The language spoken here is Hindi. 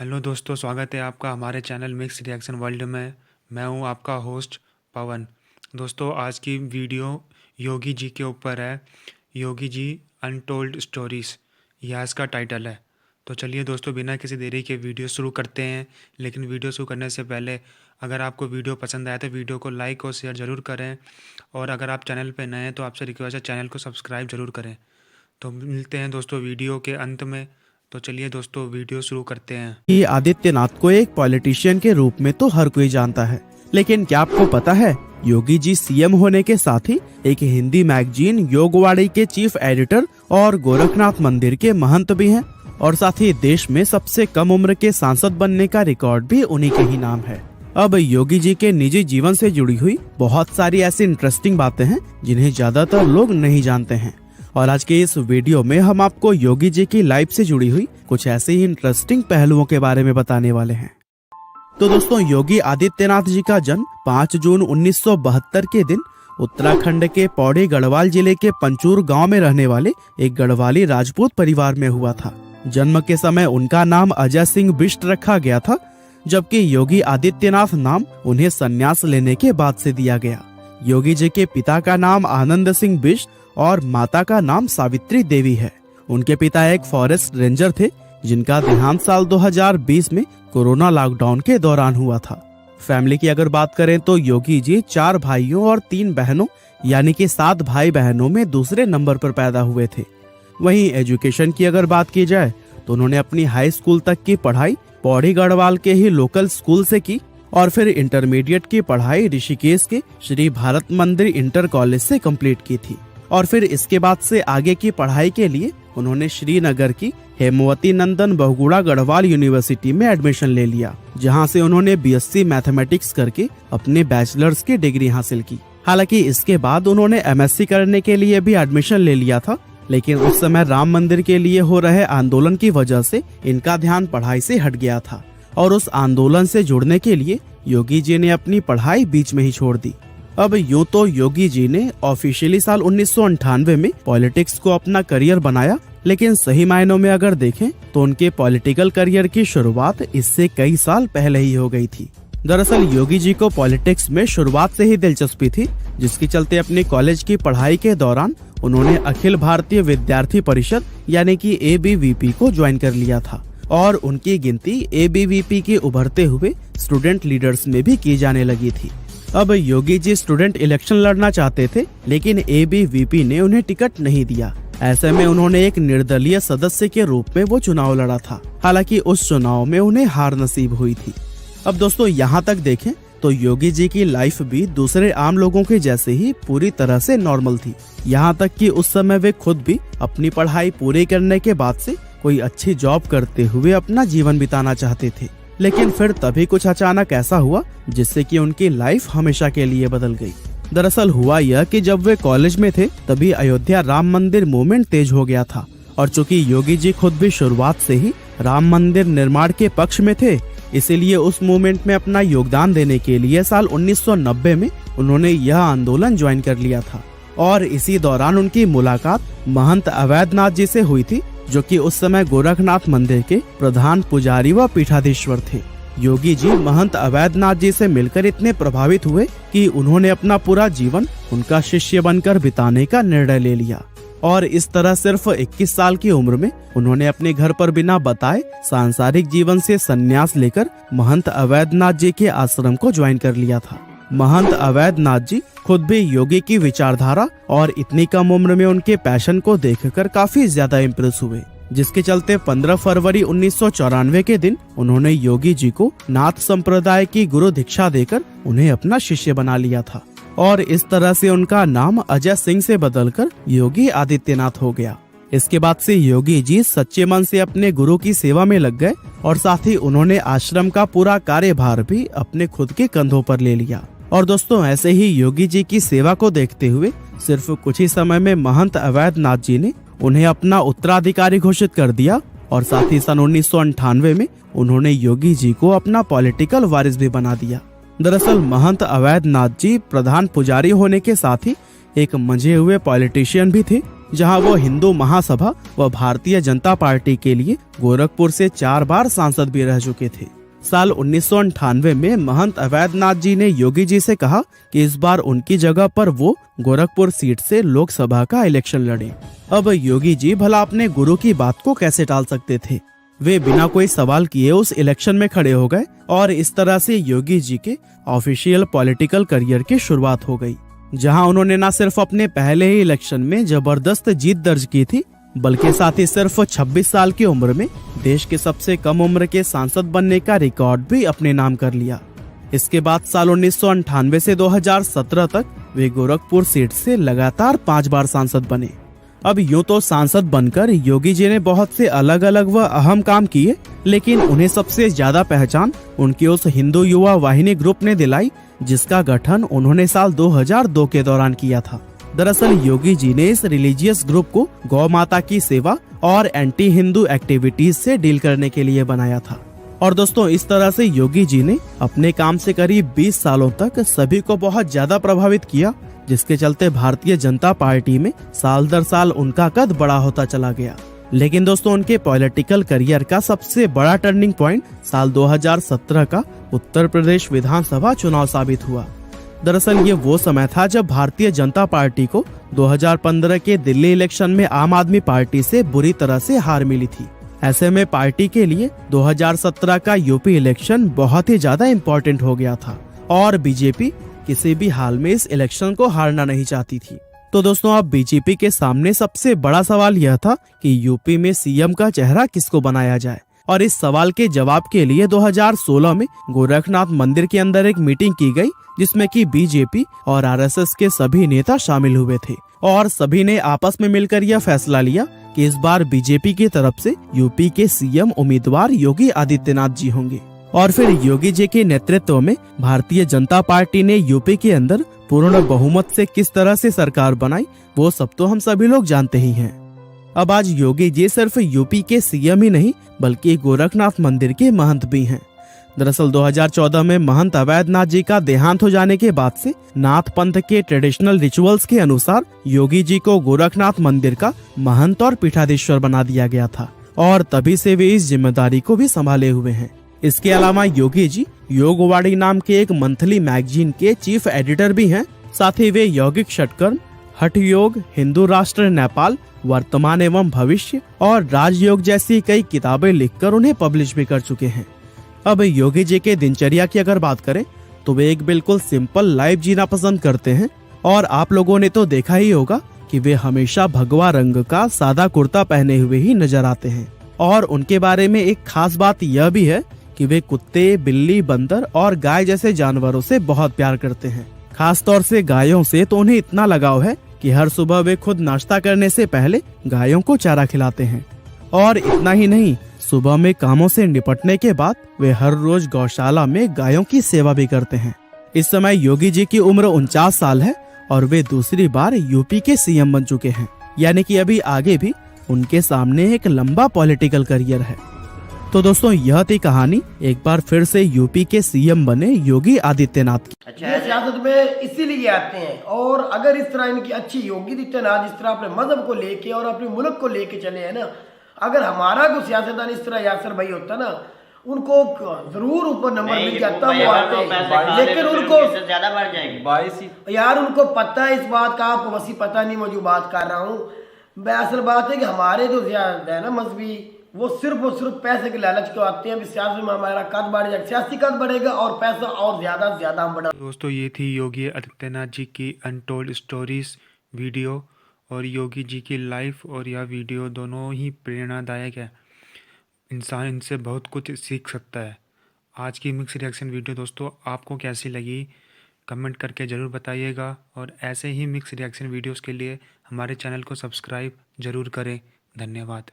हेलो दोस्तों, स्वागत है आपका हमारे चैनल मिक्स रिएक्शन वर्ल्ड में। मैं हूं आपका होस्ट पवन। दोस्तों, आज की वीडियो योगी जी के ऊपर है। योगी जी अनटोल्ड स्टोरीज़, यह इसका टाइटल है। तो चलिए दोस्तों, बिना किसी देरी के वीडियो शुरू करते हैं। लेकिन वीडियो शुरू करने से पहले अगर आपको वीडियो पसंद आए तो वीडियो को लाइक और शेयर ज़रूर करें। और अगर आप चैनल पर नए हैं तो आपसे रिक्वेस्ट है, चैनल को सब्सक्राइब ज़रूर करें। तो मिलते हैं दोस्तों वीडियो के अंत में। तो चलिए दोस्तों, वीडियो शुरू करते हैं। कि आदित्यनाथ को एक पॉलिटिशियन के रूप में तो हर कोई जानता है, लेकिन क्या आपको पता है योगी जी सीएम होने के साथ ही एक हिंदी मैगजीन योगवाड़ी के चीफ एडिटर और गोरखनाथ मंदिर के महंत भी हैं, और साथ ही देश में सबसे कम उम्र के सांसद बनने का रिकॉर्ड भी उन्हीं के ही नाम है। अब योगी जी के निजी जीवन से जुड़ी हुई बहुत सारी ऐसी इंटरेस्टिंग बातें हैं जिन्हें ज्यादातर लोग नहीं जानते हैं, और आज के इस वीडियो में हम आपको योगी जी की लाइफ से जुड़ी हुई कुछ ऐसे ही इंटरेस्टिंग पहलुओं के बारे में बताने वाले हैं। तो दोस्तों, योगी आदित्यनाथ जी का जन्म 5 जून 1972 के दिन उत्तराखंड के पौड़ी गढ़वाल जिले के पंचूर गांव में रहने वाले एक गढ़वाली राजपूत परिवार में हुआ था। जन्म के समय उनका नाम अजय सिंह बिष्ट रखा गया था, जबकि योगी आदित्यनाथ नाम उन्हें संन्यास लेने के बाद से दिया गया। योगी जी के पिता का नाम आनंद सिंह बिष्ट और माता का नाम सावित्री देवी है। उनके पिता एक फॉरेस्ट रेंजर थे, जिनका देहांत साल 2020 में कोरोना लॉकडाउन के दौरान हुआ था। फैमिली की अगर बात करें तो योगी जी 4 भाइयों और 3 बहनों यानी कि 7 भाई बहनों में दूसरे नंबर पर पैदा हुए थे। वहीं एजुकेशन की अगर बात की जाए तो उन्होंने अपनी हाई स्कूल तक की पढ़ाई पौड़ी गढ़वाल के ही लोकल स्कूल से की, और फिर इंटरमीडिएट की पढ़ाई ऋषिकेश के श्री भारत मंदिर इंटर कॉलेज से कंप्लीट की थी। और फिर इसके बाद से आगे की पढ़ाई के लिए उन्होंने श्रीनगर की हेमवती नंदन बहुगुणा गढ़वाल यूनिवर्सिटी में एडमिशन ले लिया, जहां से उन्होंने बीएससी मैथमेटिक्स करके अपने बैचलर्स की डिग्री हासिल की। हालांकि इसके बाद उन्होंने एमएससी करने के लिए भी एडमिशन ले लिया था, लेकिन उस समय राम मंदिर के लिए हो रहे आंदोलन की वजह से इनका ध्यान पढ़ाई से हट गया था, और उस आंदोलन से जुड़ने के लिए योगी जी ने अपनी पढ़ाई बीच में ही छोड़ दी। अब यूँ तो योगी जी ने ऑफिशियली साल 1998 में पॉलिटिक्स को अपना करियर बनाया, लेकिन सही मायनों में अगर देखें तो उनके पॉलिटिकल करियर की शुरुआत इससे कई साल पहले ही हो गई थी। दरअसल योगी जी को पॉलिटिक्स में शुरुआत से ही दिलचस्पी थी, जिसके चलते अपनी कॉलेज की पढ़ाई के दौरान उन्होंने अखिल भारतीय विद्यार्थी परिषद यानी कि ABVP को ज्वाइन कर लिया था, और उनकी गिनती ABVP के उभरते हुए स्टूडेंट लीडर्स में भी की जाने लगी थी। अब योगी जी स्टूडेंट इलेक्शन लड़ना चाहते थे, लेकिन ABVP ने उन्हें टिकट नहीं दिया। ऐसे में उन्होंने एक निर्दलीय सदस्य के रूप में वो चुनाव लड़ा था। हालांकि उस चुनाव में उन्हें हार नसीब हुई थी। अब दोस्तों, यहाँ तक देखें तो योगी जी की लाइफ भी दूसरे आम लोगों के जैसे ही पूरी तरह से नॉर्मल थी। यहाँ तक कि उस समय वे खुद भी अपनी पढ़ाई पूरी करने के बाद से कोई अच्छी जॉब करते हुए अपना जीवन बिताना चाहते थे। लेकिन फिर तभी कुछ अचानक ऐसा हुआ जिससे कि उनकी लाइफ हमेशा के लिए बदल गई। दरअसल हुआ यह कि जब वे कॉलेज में थे तभी अयोध्या राम मंदिर मूवमेंट तेज हो गया था, और चूंकि योगी जी खुद भी शुरुआत से ही राम मंदिर निर्माण के पक्ष में थे, इसीलिए उस मूवमेंट में अपना योगदान देने के लिए साल 1990 में उन्होंने यह आंदोलन ज्वाइन कर लिया था। और इसी दौरान उनकी मुलाकात महंत अवैधनाथ जी से हुई थी, जो कि उस समय गोरखनाथ मंदिर के प्रधान पुजारी व पीठाधीश्वर थे। योगी जी महंत अवैधनाथ जी से मिलकर इतने प्रभावित हुए कि उन्होंने अपना पूरा जीवन उनका शिष्य बनकर बिताने का निर्णय ले लिया, और इस तरह सिर्फ 21 साल की उम्र में उन्होंने अपने घर पर बिना बताए सांसारिक जीवन से संन्यास लेकर महंत अवैधनाथ जी के आश्रम को ज्वाइन कर लिया था। महंत अवैधनाथ जी खुद भी योगी की विचारधारा और इतनी कम उम्र में उनके पैशन को देखकर काफी ज्यादा इम्प्रेस हुए, जिसके चलते 15 फरवरी 1994 के दिन उन्होंने योगी जी को नाथ संप्रदाय की गुरु दीक्षा देकर उन्हें अपना शिष्य बना लिया था, और इस तरह से उनका नाम अजय सिंह से बदलकर योगी आदित्यनाथ हो गया। इसके बाद से योगी जी सच्चे मन से अपने गुरु की सेवा में लग गए, और साथ ही उन्होंने आश्रम का पूरा कार्यभार भी अपने खुद के कंधों पर ले लिया। और दोस्तों, ऐसे ही योगी जी की सेवा को देखते हुए सिर्फ कुछ ही समय में महंत अवैधनाथ जी ने उन्हें अपना उत्तराधिकारी घोषित कर दिया, और साथ ही सन 1998 में उन्होंने योगी जी को अपना पॉलिटिकल वारिस भी बना दिया। दरअसल महंत अवैधनाथ जी प्रधान पुजारी होने के साथ ही एक मंझे हुए पॉलिटिशियन भी थे, जहां वो हिंदू महासभा व भारतीय जनता पार्टी के लिए गोरखपुर से 4 बार सांसद भी रह चुके थे। साल 1998 में महंत अवैधनाथ जी ने योगी जी से कहा कि इस बार उनकी जगह पर वो गोरखपुर सीट से लोकसभा का इलेक्शन लड़े। अब योगी जी भला अपने गुरु की बात को कैसे टाल सकते थे। वे बिना कोई सवाल किए उस इलेक्शन में खड़े हो गए और इस तरह से योगी जी के ऑफिशियल पॉलिटिकल करियर की शुरुआत हो गई, जहां उन्होंने न सिर्फ अपने पहले ही इलेक्शन में जबरदस्त जीत दर्ज की थी, बल्कि साथ ही सिर्फ 26 साल की उम्र में देश के सबसे कम उम्र के सांसद बनने का रिकॉर्ड भी अपने नाम कर लिया। इसके बाद साल 1998 से 2017 तक वे गोरखपुर सीट से लगातार 5 बार सांसद बने। अब यूं तो सांसद बनकर योगी जी ने बहुत से अलग अलग व अहम काम किए, लेकिन उन्हें सबसे ज्यादा पहचान उनकी उस हिंदू युवा वाहिनी ग्रुप ने दिलाई, जिसका गठन उन्होंने साल 2002 के दौरान किया था। दरअसल योगी जी ने इस रिलीजियस ग्रुप को गौ माता की सेवा और एंटी हिंदू एक्टिविटीज से डील करने के लिए बनाया था। और दोस्तों, इस तरह से योगी जी ने अपने काम से करीब 20 सालों तक सभी को बहुत ज्यादा प्रभावित किया, जिसके चलते भारतीय जनता पार्टी में साल दर साल उनका कद बड़ा होता चला गया। लेकिन दोस्तों, उनके पॉलिटिकल करियर का सबसे बड़ा टर्निंग पॉइंट साल 2017 का उत्तर प्रदेश विधानसभा चुनाव साबित हुआ। दरअसल ये वो समय था जब भारतीय जनता पार्टी को 2015 के दिल्ली इलेक्शन में आम आदमी पार्टी से बुरी तरह से हार मिली थी। ऐसे में पार्टी के लिए 2017 का यूपी इलेक्शन बहुत ही ज्यादा इम्पोर्टेंट हो गया था और बीजेपी किसी भी हाल में इस इलेक्शन को हारना नहीं चाहती थी। तो दोस्तों, अब बीजेपी के सामने सबसे बड़ा सवाल यह था कि यूपी में सीएम का चेहरा किसको बनाया जाए। और इस सवाल के जवाब के लिए 2016 में गोरखनाथ मंदिर के अंदर एक मीटिंग की गई, जिसमें कि बीजेपी और आरएसएस के सभी नेता शामिल हुए थे और सभी ने आपस में मिलकर यह फैसला लिया कि इस बार बीजेपी की तरफ से यूपी के सीएम उम्मीदवार योगी आदित्यनाथ जी होंगे। और फिर योगी जी के नेतृत्व में भारतीय जनता पार्टी ने यूपी के अंदर पूर्ण बहुमत से किस तरह से सरकार बनाई, वो सब तो हम सभी लोग जानते ही हैं। अब आज योगी जी सिर्फ यूपी के सीएम ही नहीं, बल्कि गोरखनाथ मंदिर के महंत भी हैं। दरअसल 2014 में महंत अवैधनाथ जी का देहांत हो जाने के बाद से नाथ पंथ के ट्रेडिशनल रिचुअल्स के अनुसार योगी जी को गोरखनाथ मंदिर का महंत और पीठाधीश्वर बना दिया गया था और तभी से वे इस जिम्मेदारी को भी संभाले हुए हैं। इसके अलावा योगी जी योगवाड़ी नाम के एक मंथली मैगजीन के चीफ एडिटर भी हैं। साथ ही वे यौगिक षटकर्म, हठ योग, हिंदू राष्ट्र नेपाल, वर्तमान एवं भविष्य और राजयोग जैसी कई किताबें लिखकर उन्हें पब्लिश भी कर चुके हैं। अब योगी जी के दिनचर्या की अगर बात करें तो वे एक बिल्कुल सिंपल लाइफ जीना पसंद करते हैं और आप लोगों ने तो देखा ही होगा कि वे हमेशा भगवा रंग का सादा कुर्ता पहने हुए ही नजर आते हैं। और उनके बारे में एक खास बात यह भी है कि वे कुत्ते, बिल्ली, बंदर और गाय जैसे जानवरों से बहुत प्यार करते हैं। खास तौर से गायों से तो उन्हें इतना लगाव है कि हर सुबह वे खुद नाश्ता करने से पहले गायों को चारा खिलाते हैं। और इतना ही नहीं, सुबह में कामों से निपटने के बाद वे हर रोज गौशाला में गायों की सेवा भी करते हैं। इस समय योगी जी की उम्र 49 साल है और वे दूसरी बार यूपी के सीएम बन चुके हैं, यानी कि अभी आगे भी उनके सामने एक लंबा पॉलिटिकल करियर है। तो दोस्तों, यह थी कहानी एक बार फिर से यूपी के सीएम बने योगी आदित्यनाथ की। अच्छा, ये सियासत में इसीलिए आते हैं और अगर इस तरह इनकी अच्छी योगी आदित्यनाथ जिस तरह अपने मजहब को लेके और अपने मुल्क को लेके चले हैं ना, अगर हमारा कोई सियासतदान इस तरह यासर भाई होता ना, उनको जरूर ऊपर नंबर मिल जाता, वो आते, लेकिन उनको ज्यादा बढ़ जाएगी 22 यार, उनको पता है इस बात का, आपको वैसी पता नहीं, मैं जो बात कर रहा हूँ। असल बात है कि हमारे जो ज्यादा है ना मजहबी, वो सिर्फ पैसे के लालच को आते हैं। सियासत में हमारा कद बढ़ जाएगा, सियासी कद बढ़ेगा और पैसा और ज्यादा से ज्यादा हम बढ़ा। दोस्तों, ये थी योगी आदित्यनाथ जी की अनटोल्ड स्टोरीज वीडियो और योगी जी की लाइफ और यह वीडियो दोनों ही प्रेरणादायक है। इंसान इनसे बहुत कुछ सीख सकता है। आज की मिक्स रिएक्शन वीडियो दोस्तों आपको कैसी लगी कमेंट करके ज़रूर बताइएगा और ऐसे ही मिक्स रिएक्शन वीडियोस के लिए हमारे चैनल को सब्सक्राइब ज़रूर करें। धन्यवाद।